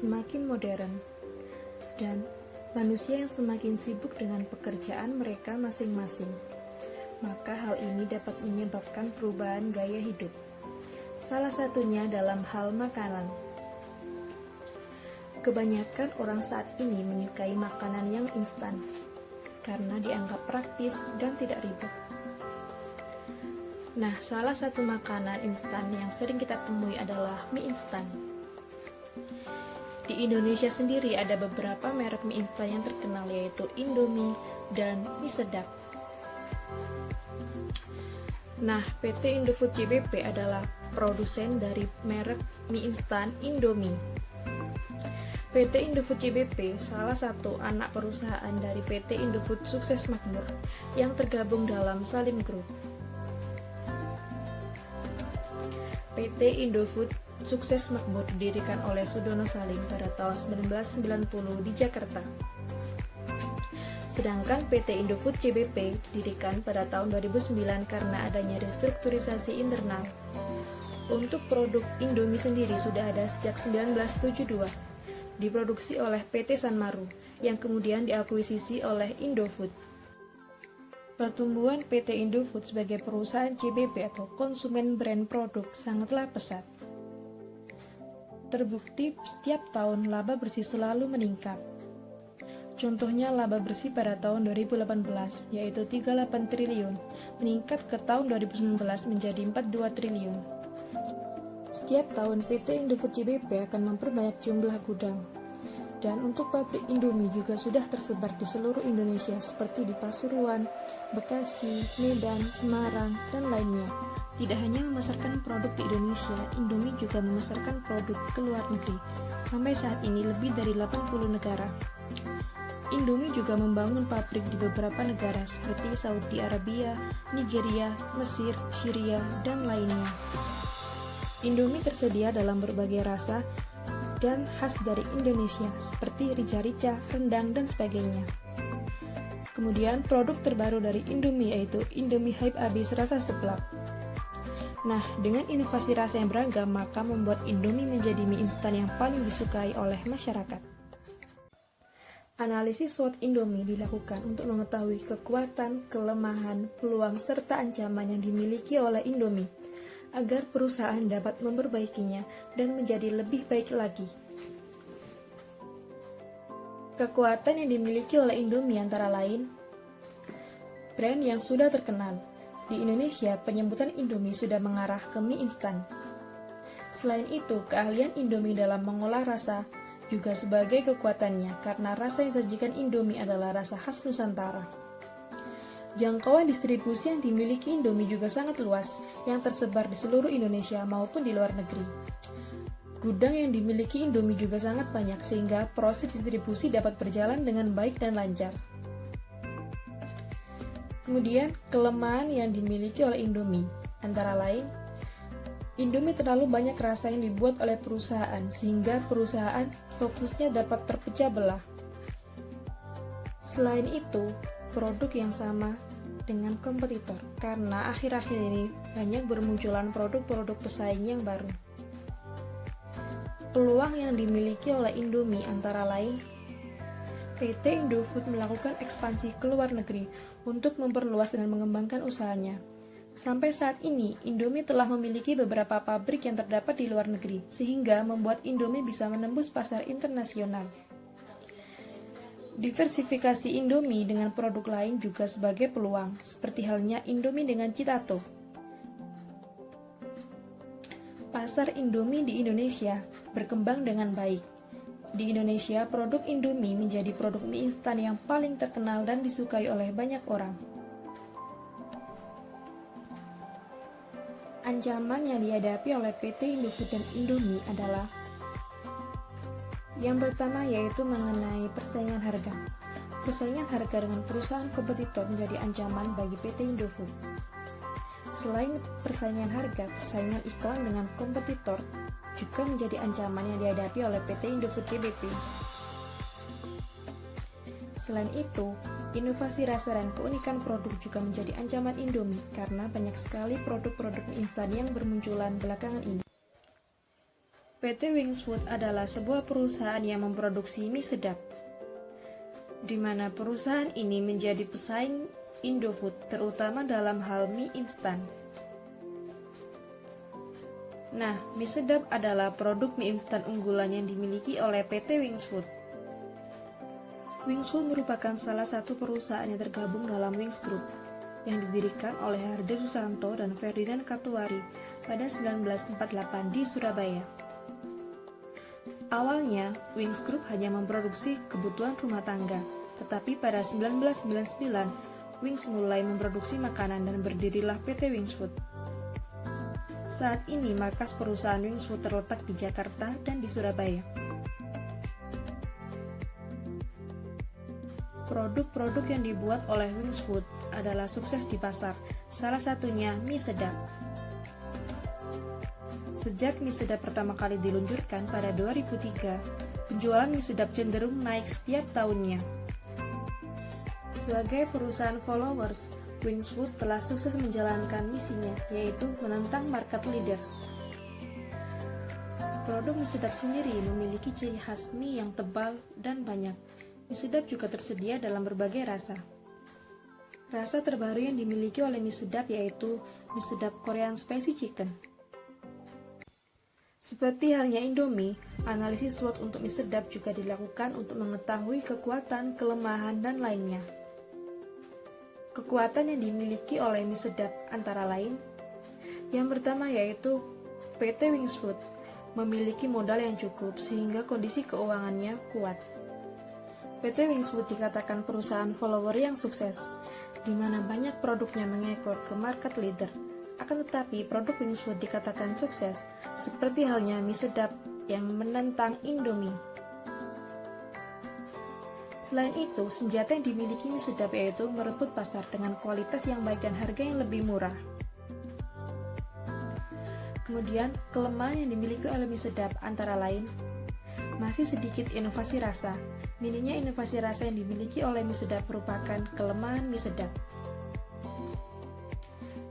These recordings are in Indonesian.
semakin modern, dan manusia yang semakin sibuk dengan pekerjaan mereka masing-masing. Maka hal ini dapat menyebabkan perubahan gaya hidup. Salah satunya dalam hal makanan. Kebanyakan orang saat ini menyukai makanan yang instan, karena dianggap praktis dan tidak ribet. Nah, salah satu makanan instan yang sering kita temui adalah mie instan. Di Indonesia sendiri ada beberapa merek mie instan yang terkenal, yaitu Indomie dan mie sedap. Nah, PT Indofood JBP adalah produsen dari merek mie instan Indomie. PT Indofood JBP salah satu anak perusahaan dari PT Indofood Sukses Makmur yang tergabung dalam Salim Group. PT Indofood Sukses Makmur didirikan oleh Sudono Salim pada tahun 1990 di Jakarta. Sedangkan PT Indofood JBP didirikan pada tahun 2009 karena adanya restrukturisasi internal. Untuk produk Indomie sendiri sudah ada sejak 1972, diproduksi oleh PT Sanmaru, yang kemudian diakuisisi oleh Indofood. Pertumbuhan PT Indofood sebagai perusahaan JBP atau konsumen brand produk sangatlah pesat. Terbukti setiap tahun laba bersih selalu meningkat. Contohnya laba bersih pada tahun 2018 yaitu 38 triliun, meningkat ke tahun 2019 menjadi 42 triliun. Setiap tahun PT Indofood JBP akan memperbanyak jumlah gudang. Dan untuk pabrik Indomie juga sudah tersebar di seluruh Indonesia seperti di Pasuruan, Bekasi, Medan, Semarang, dan lainnya. Tidak hanya memasarkan produk di Indonesia, Indomie juga memasarkan produk ke luar negeri. Sampai saat ini lebih dari 80 negara. Indomie juga membangun pabrik di beberapa negara seperti Saudi Arabia, Nigeria, Mesir, Syria, dan lainnya. Indomie tersedia dalam berbagai rasa dan khas dari Indonesia seperti rica-rica, rendang, dan sebagainya. Kemudian produk terbaru dari Indomie yaitu Indomie Hype Abis rasa seblak. Nah, dengan inovasi rasa yang beragam, maka membuat Indomie menjadi mie instan yang paling disukai oleh masyarakat. Analisis SWOT Indomie dilakukan untuk mengetahui kekuatan, kelemahan, peluang, serta ancaman yang dimiliki oleh Indomie, agar perusahaan dapat memperbaikinya dan menjadi lebih baik lagi. Kekuatan yang dimiliki oleh Indomie antara lain, brand yang sudah terkenal. Di Indonesia, penyebutan Indomie sudah mengarah ke mie instan. Selain itu, keahlian Indomie dalam mengolah rasa juga sebagai kekuatannya, karena rasa yang disajikan Indomie adalah rasa khas Nusantara. Jangkauan distribusi yang dimiliki Indomie juga sangat luas, yang tersebar di seluruh Indonesia maupun di luar negeri. Gudang yang dimiliki Indomie juga sangat banyak, sehingga proses distribusi dapat berjalan dengan baik dan lancar. Kemudian, kelemahan yang dimiliki oleh Indomie, antara lain, Indomie terlalu banyak rasa yang dibuat oleh perusahaan, sehingga perusahaan fokusnya dapat terpecah belah. Selain itu, produk yang sama dengan kompetitor, karena akhir-akhir ini banyak bermunculan produk-produk pesaing yang baru. Peluang yang dimiliki oleh Indomie antara lain, PT Indofood melakukan ekspansi ke luar negeri untuk memperluas dan mengembangkan usahanya. Sampai saat ini, Indomie telah memiliki beberapa pabrik yang terdapat di luar negeri, sehingga membuat Indomie bisa menembus pasar internasional. Diversifikasi Indomie dengan produk lain juga sebagai peluang, seperti halnya Indomie dengan Citato. Pasar Indomie di Indonesia berkembang dengan baik. Di Indonesia, produk Indomie menjadi produk mie instan yang paling terkenal dan disukai oleh banyak orang. Ancaman yang dihadapi oleh PT Indofood dan Indomie adalah yang pertama yaitu mengenai persaingan harga. Persaingan harga dengan perusahaan kompetitor menjadi ancaman bagi PT Indofood. Selain persaingan harga, persaingan iklan dengan kompetitor juga menjadi ancaman yang dihadapi oleh PT Indofood JBP. Selain itu, inovasi rasa dan keunikan produk juga menjadi ancaman Indomie karena banyak sekali produk-produk mie instan yang bermunculan belakangan ini. PT Wings Food adalah sebuah perusahaan yang memproduksi mie sedap, di mana perusahaan ini menjadi pesaing Indofood, terutama dalam hal mie instan. Nah, mie sedap adalah produk mie instan unggulan yang dimiliki oleh PT Wings Food. Wings Food merupakan salah satu perusahaan yang tergabung dalam Wings Group, yang didirikan oleh Harde Susanto dan Ferdinand Katuari pada 1948 di Surabaya. Awalnya, Wings Group hanya memproduksi kebutuhan rumah tangga, tetapi pada 1999, Wings mulai memproduksi makanan dan berdirilah PT Wings Food. Saat ini, markas perusahaan Wings Food terletak di Jakarta dan di Surabaya. Produk-produk yang dibuat oleh Wings Food adalah sukses di pasar, salah satunya mie sedap. Sejak mie sedap pertama kali diluncurkan pada 2003, penjualan mie sedap cenderung naik setiap tahunnya. Sebagai perusahaan followers, Wings Food telah sukses menjalankan misinya, yaitu menentang market leader. Produk mie sedap sendiri memiliki ciri khas mie yang tebal dan banyak. Mie sedap juga tersedia dalam berbagai rasa. Rasa terbaru yang dimiliki oleh mie sedap yaitu mie sedap Korean Spicy Chicken. Seperti halnya Indomie, analisis SWOT untuk mie sedap juga dilakukan untuk mengetahui kekuatan, kelemahan, dan lainnya. Kekuatan yang dimiliki oleh mie sedap antara lain, yang pertama yaitu PT Wings Food memiliki modal yang cukup sehingga kondisi keuangannya kuat. PT Wings Food dikatakan perusahaan follower yang sukses, di mana banyak produknya mengekor ke market leader. Akan tetapi, produk Wings Food dikatakan sukses, seperti halnya mie sedap yang menentang Indomie. Selain itu, senjata yang dimiliki mie sedap yaitu merebut pasar dengan kualitas yang baik dan harga yang lebih murah. Kemudian, kelemahan yang dimiliki oleh mie sedap antara lain, masih sedikit inovasi rasa. Minimnya inovasi rasa yang dimiliki oleh mie sedap merupakan kelemahan mie sedap.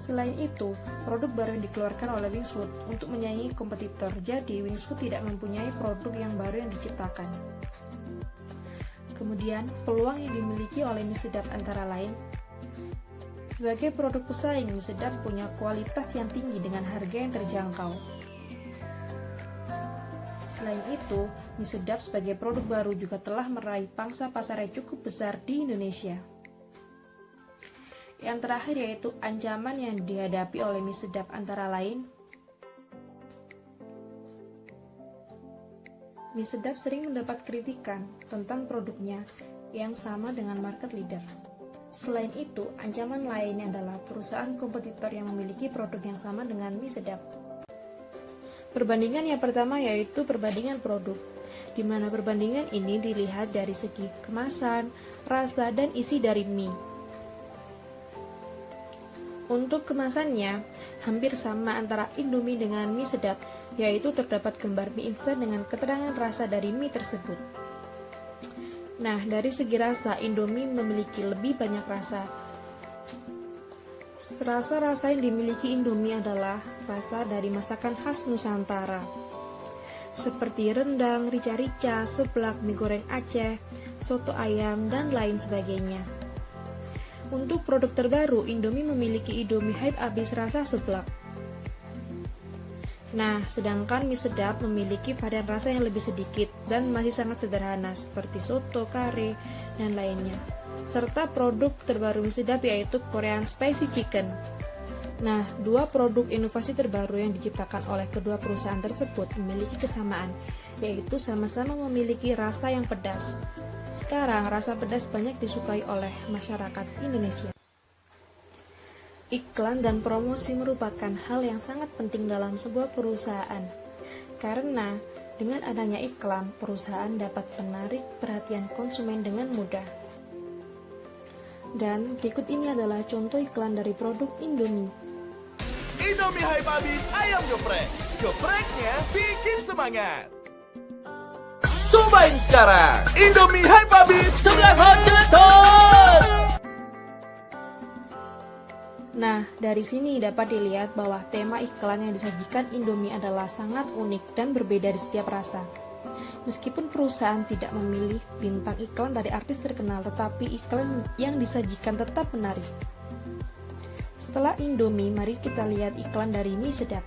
Selain itu, produk baru yang dikeluarkan oleh Wings Food untuk menyaingi kompetitor, jadi Wings Food tidak mempunyai produk yang baru yang diciptakan. Kemudian, peluang yang dimiliki oleh mie sedap antara lain, sebagai produk pesaing, mie sedap punya kualitas yang tinggi dengan harga yang terjangkau. Selain itu, mie sedap sebagai produk baru juga telah meraih pangsa pasar yang cukup besar di Indonesia. Yang terakhir yaitu ancaman yang dihadapi oleh mie sedap antara lain, mie sedap sering mendapat kritikan tentang produknya yang sama dengan market leader. Selain itu, ancaman lainnya adalah perusahaan kompetitor yang memiliki produk yang sama dengan mie sedap. Perbandingan yang pertama yaitu perbandingan produk, di mana perbandingan ini dilihat dari segi kemasan, rasa, dan isi dari mie. Untuk kemasannya, hampir sama antara Indomie dengan mie sedap, yaitu terdapat gambar mie instan dengan keterangan rasa dari mie tersebut. Nah, dari segi rasa, Indomie memiliki lebih banyak rasa. Rasa-rasa yang dimiliki Indomie adalah rasa dari masakan khas Nusantara, seperti rendang, rica-rica, seblak, mie goreng Aceh, soto ayam, dan lain sebagainya. Untuk produk terbaru, Indomie memiliki Indomie Hype Abis rasa seblak. Nah, sedangkan mie sedap memiliki varian rasa yang lebih sedikit dan masih sangat sederhana seperti soto, kare, dan lainnya. Serta produk terbaru mie sedap yaitu Korean Spicy Chicken. Nah, dua produk inovasi terbaru yang diciptakan oleh kedua perusahaan tersebut memiliki kesamaan, yaitu sama-sama memiliki rasa yang pedas. Sekarang, rasa pedas banyak disukai oleh masyarakat Indonesia. Iklan dan promosi merupakan hal yang sangat penting dalam sebuah perusahaan, karena dengan adanya iklan, perusahaan dapat menarik perhatian konsumen dengan mudah. Dan berikut ini adalah contoh iklan dari produk Indomie. Indomie Hype Abis Ayam Geprek. Gepreknya bikin semangat. Cobain sekarang Indomie Hype Abis Sebelah hot. Nah, Dari sini dapat dilihat bahwa tema iklan yang disajikan Indomie adalah sangat unik dan berbeda di setiap rasa. Meskipun perusahaan tidak memilih bintang iklan dari artis terkenal, tetapi iklan yang disajikan tetap menarik. Setelah Indomie, mari kita lihat iklan dari mie sedap.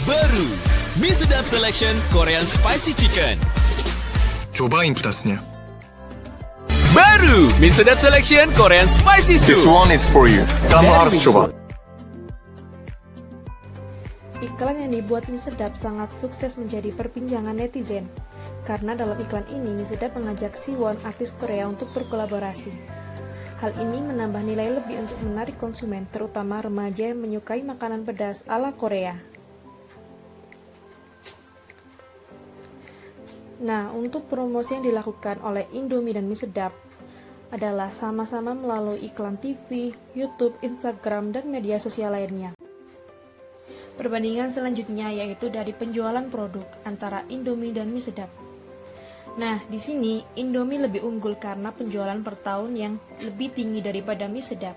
Baru, Mie Sedap Selection Korean Spicy Chicken. cobain pedasnya. Baru, Mie Sedap Selection Korean Spicy This Soup. one is for you. Kamu harus coba. Iklan yang dibuat mie sedap sangat sukses menjadi perbincangan netizen. Karena dalam iklan ini, mie sedap mengajak Siwon, artis Korea, untuk berkolaborasi. Hal ini menambah nilai lebih untuk menarik konsumen, terutama remaja yang menyukai makanan pedas ala Korea. Nah, untuk promosi yang dilakukan oleh Indomie dan mie sedap adalah sama-sama melalui iklan TV, YouTube, Instagram, dan media sosial lainnya. Perbandingan selanjutnya yaitu dari penjualan produk antara Indomie dan mie sedap. Nah, di sini Indomie lebih unggul karena penjualan per tahun yang lebih tinggi daripada mie sedap.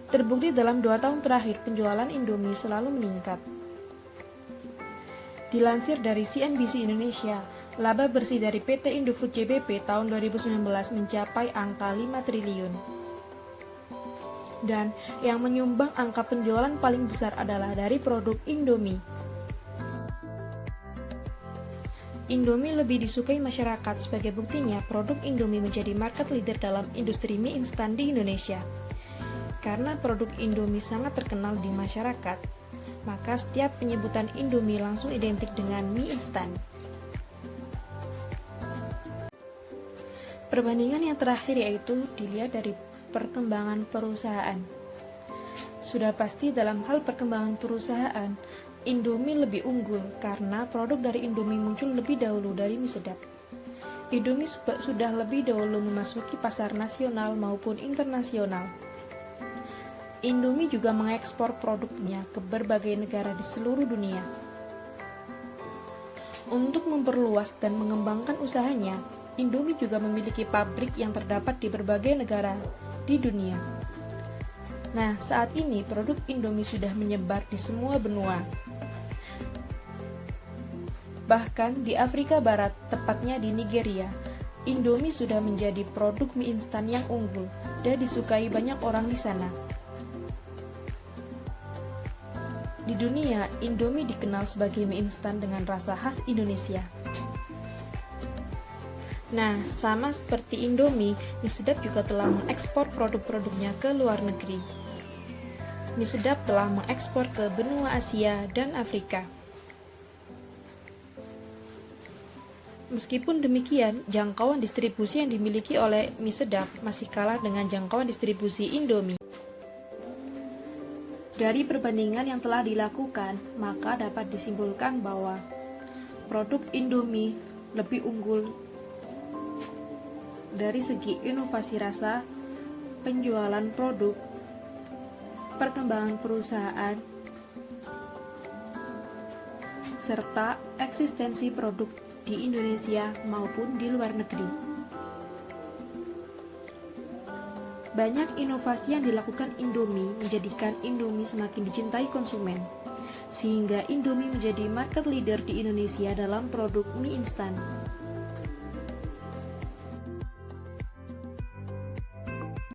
Terbukti dalam 2 tahun terakhir penjualan Indomie selalu meningkat. Dilansir dari CNBC Indonesia, laba bersih dari PT Indofood JBP tahun 2019 mencapai angka 5 triliun. Dan yang menyumbang angka penjualan paling besar adalah dari produk Indomie. Indomie lebih disukai masyarakat, sebagai buktinya produk Indomie menjadi market leader dalam industri mie instan di Indonesia. Karena produk Indomie sangat terkenal di masyarakat, maka setiap penyebutan Indomie langsung identik dengan mie instan. Perbandingan yang terakhir yaitu dilihat dari perkembangan perusahaan. Sudah pasti dalam hal perkembangan perusahaan, Indomie lebih unggul karena produk dari Indomie muncul lebih dahulu dari mie sedap. Indomie sudah lebih dahulu memasuki pasar nasional maupun internasional. Indomie juga mengekspor produknya ke berbagai negara di seluruh dunia. Untuk memperluas dan mengembangkan usahanya, Indomie juga memiliki pabrik yang terdapat di berbagai negara di dunia. Nah, saat ini produk Indomie sudah menyebar di semua benua. Bahkan di Afrika Barat, tepatnya di Nigeria, Indomie sudah menjadi produk mie instan yang unggul dan disukai banyak orang di sana. Di dunia, Indomie dikenal sebagai mie instan dengan rasa khas Indonesia. Nah, sama seperti Indomie, mie sedap juga telah mengekspor produk-produknya ke luar negeri. Mie sedap telah mengekspor ke benua Asia dan Afrika. Meskipun demikian, jangkauan distribusi yang dimiliki oleh mie sedap masih kalah dengan jangkauan distribusi Indomie. Dari perbandingan yang telah dilakukan, maka dapat disimpulkan bahwa produk Indomie lebih unggul dari segi inovasi rasa, penjualan produk, perkembangan perusahaan, serta eksistensi produk di Indonesia maupun di luar negeri. Banyak inovasi yang dilakukan Indomie menjadikan Indomie semakin dicintai konsumen, sehingga Indomie menjadi market leader di Indonesia dalam produk mie instan.